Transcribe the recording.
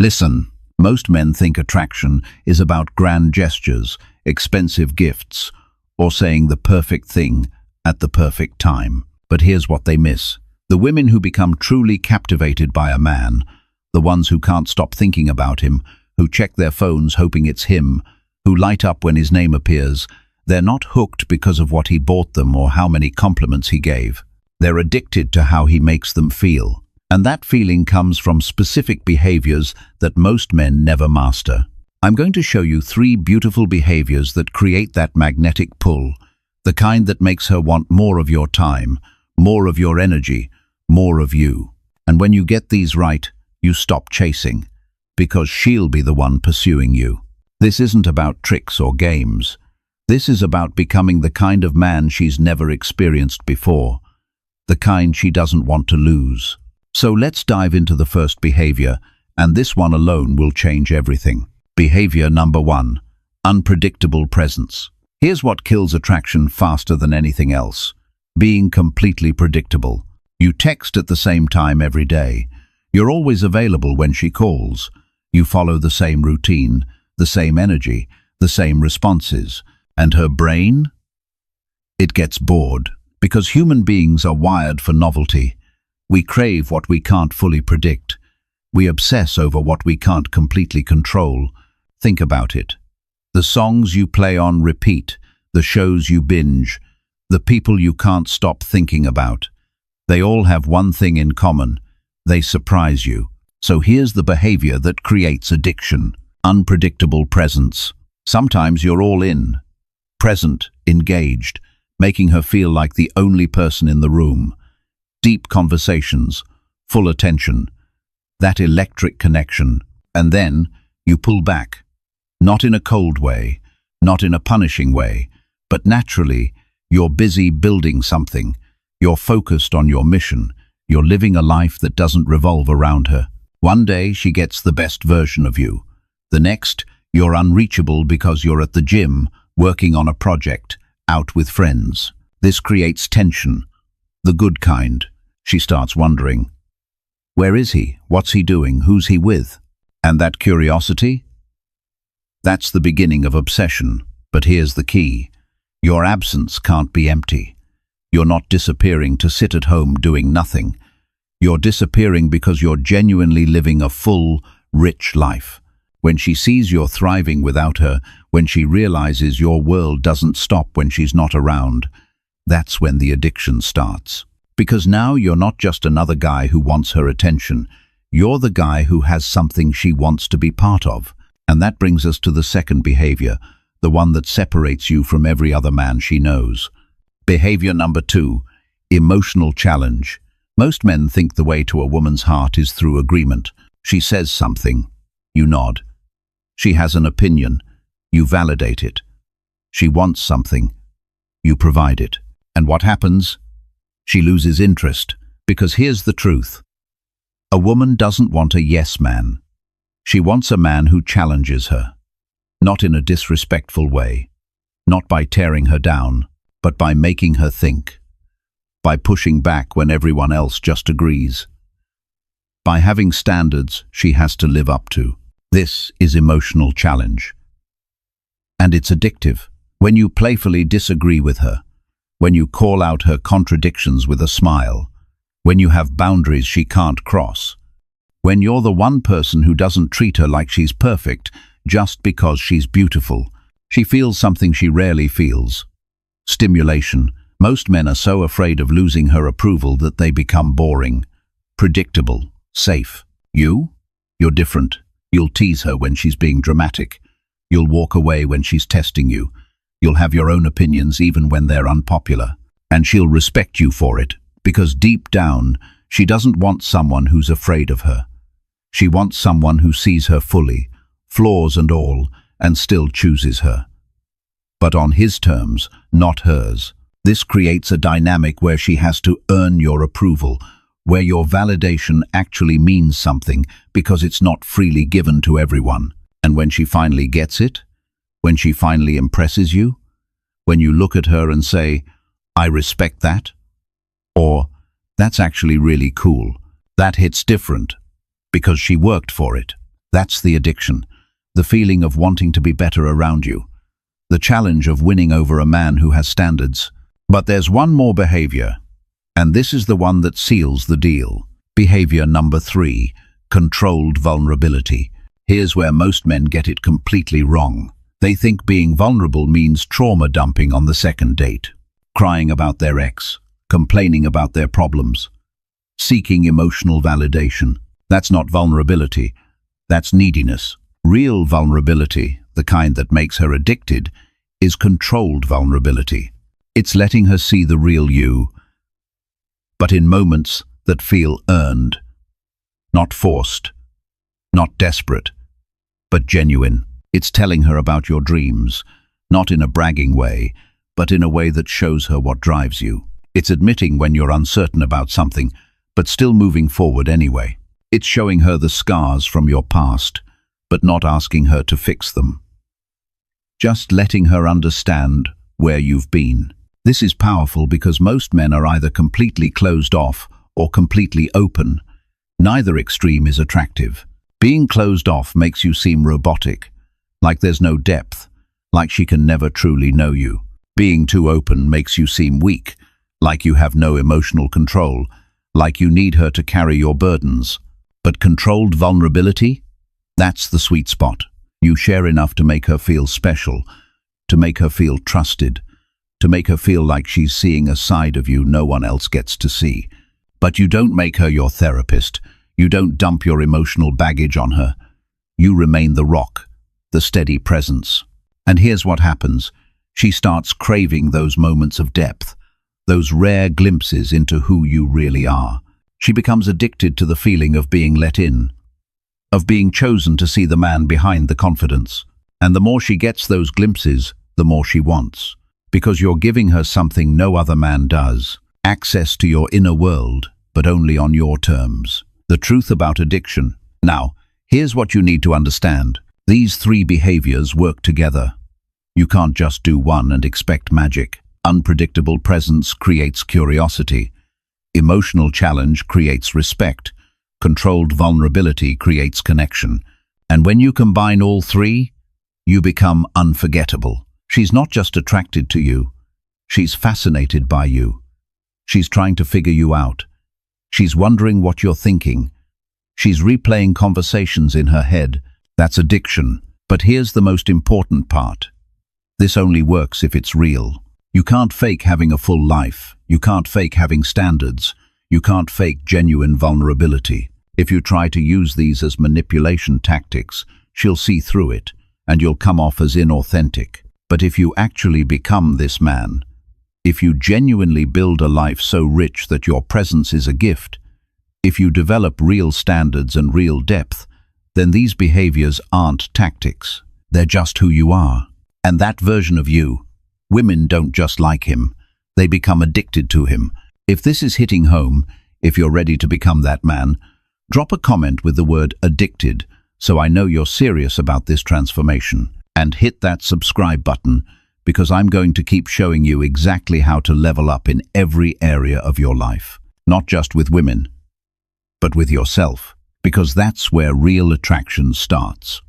Listen, most men think attraction is about grand gestures, expensive gifts, or saying the perfect thing at the perfect time. But here's what they miss. The women who become truly captivated by a man, the ones who can't stop thinking about him, who check their phones hoping it's him, who light up when his name appears, they're not hooked because of what he bought them or how many compliments he gave. They're addicted to how he makes them feel. And that feeling comes from specific behaviors that most men never master. I'm going to show you 3 beautiful behaviors that create that magnetic pull, the kind that makes her want more of your time, more of your energy, more of you. And when you get these right, you stop chasing, because she'll be the one pursuing you. This isn't about tricks or games. This is about becoming the kind of man she's never experienced before, the kind she doesn't want to lose. So let's dive into the first behavior, and this one alone will change everything. Behavior number 1, unpredictable presence. Here's what kills attraction faster than anything else: being completely predictable. You text at the same time every day. You're always available when she calls. You follow the same routine, the same energy, the same responses. And her brain? It gets bored, because human beings are wired for novelty. We crave what we can't fully predict. We obsess over what we can't completely control. Think about it. The songs you play on repeat, the shows you binge, the people you can't stop thinking about. They all have one thing in common: they surprise you. So here's the behavior that creates addiction: unpredictable presence. Sometimes you're all in, present, engaged, making her feel like the only person in the room. Deep conversations, full attention, that electric connection. And then you pull back, not in a cold way, not in a punishing way, but naturally. You're busy building something. You're focused on your mission. You're living a life that doesn't revolve around her. One day she gets the best version of you. The next, you're unreachable because you're at the gym, working on a project, out with friends. This creates tension, the good kind. She starts wondering, where is he? What's he doing? Who's he with? And that curiosity? That's the beginning of obsession. But here's the key. Your absence can't be empty. You're not disappearing to sit at home doing nothing. You're disappearing because you're genuinely living a full, rich life. When she sees you're thriving without her, when she realizes your world doesn't stop when she's not around, that's when the addiction starts. Because now you're not just another guy who wants her attention. You're the guy who has something she wants to be part of. And that brings us to the second behavior, the one that separates you from every other man she knows. Behavior number 2, emotional challenge. Most men think the way to a woman's heart is through agreement. She says something, you nod. She has an opinion, you validate it. She wants something, you provide it. And what happens? She loses interest, because here's the truth. A woman doesn't want a yes man. She wants a man who challenges her. Not in a disrespectful way, not by tearing her down, but by making her think, by pushing back when everyone else just agrees, by having standards she has to live up to. This is emotional challenge. And it's addictive. When you playfully disagree with her, when you call out her contradictions with a smile, when you have boundaries she can't cross, when you're the one person who doesn't treat her like she's perfect just because she's beautiful, she feels something she rarely feels: stimulation. Most men are so afraid of losing her approval that they become boring, predictable, safe. You're different. You'll tease her when she's being dramatic. You'll walk away when she's testing you. You'll have your own opinions even when they're unpopular. And she'll respect you for it, because deep down, she doesn't want someone who's afraid of her. She wants someone who sees her fully, flaws and all, and still chooses her. But on his terms, not hers. This creates a dynamic where she has to earn your approval, where your validation actually means something because it's not freely given to everyone. And when she finally gets it, when she finally impresses you, when you look at her and say, "I respect that," or "That's actually really cool," that hits different, because she worked for it. That's the addiction, the feeling of wanting to be better around you, the challenge of winning over a man who has standards. But there's one more behavior, and this is the one that seals the deal. Behavior number 3, controlled vulnerability. Here's where most men get it completely wrong. They think being vulnerable means trauma dumping on the second date, crying about their ex, complaining about their problems, seeking emotional validation. That's not vulnerability, that's neediness. Real vulnerability, the kind that makes her addicted, is controlled vulnerability. It's letting her see the real you, but in moments that feel earned, not forced, not desperate, but genuine. It's telling her about your dreams, not in a bragging way, but in a way that shows her what drives you. It's admitting when you're uncertain about something, but still moving forward anyway. It's showing her the scars from your past, but not asking her to fix them. Just letting her understand where you've been. This is powerful because most men are either completely closed off or completely open. Neither extreme is attractive. Being closed off makes you seem robotic, like there's no depth, like she can never truly know you. Being too open makes you seem weak, like you have no emotional control, like you need her to carry your burdens. But controlled vulnerability? That's the sweet spot. You share enough to make her feel special, to make her feel trusted, to make her feel like she's seeing a side of you no one else gets to see. But you don't make her your therapist. You don't dump your emotional baggage on her. You remain the rock, the steady presence. And here's what happens. She starts craving those moments of depth, those rare glimpses into who you really are. She becomes addicted to the feeling of being let in, of being chosen to see the man behind the confidence. And the more she gets those glimpses, the more she wants. Because you're giving her something no other man does. Access to your inner world, but only on your terms. The truth about addiction. Now, here's what you need to understand. These 3 behaviors work together. You can't just do one and expect magic. Unpredictable presence creates curiosity. Emotional challenge creates respect. Controlled vulnerability creates connection. And when you combine all 3, you become unforgettable. She's not just attracted to you. She's fascinated by you. She's trying to figure you out. She's wondering what you're thinking. She's replaying conversations in her head. That's addiction. But here's the most important part. This only works if it's real. You can't fake having a full life. You can't fake having standards. You can't fake genuine vulnerability. If you try to use these as manipulation tactics, she'll see through it, and you'll come off as inauthentic. But if you actually become this man, if you genuinely build a life so rich that your presence is a gift, if you develop real standards and real depth, then these behaviors aren't tactics. They're just who you are. And that version of you, women don't just like him. They become addicted to him. If this is hitting home, if you're ready to become that man, drop a comment with the word addicted so I know you're serious about this transformation. And hit that subscribe button, because I'm going to keep showing you exactly how to level up in every area of your life. Not just with women, but with yourself, because that's where real attraction starts.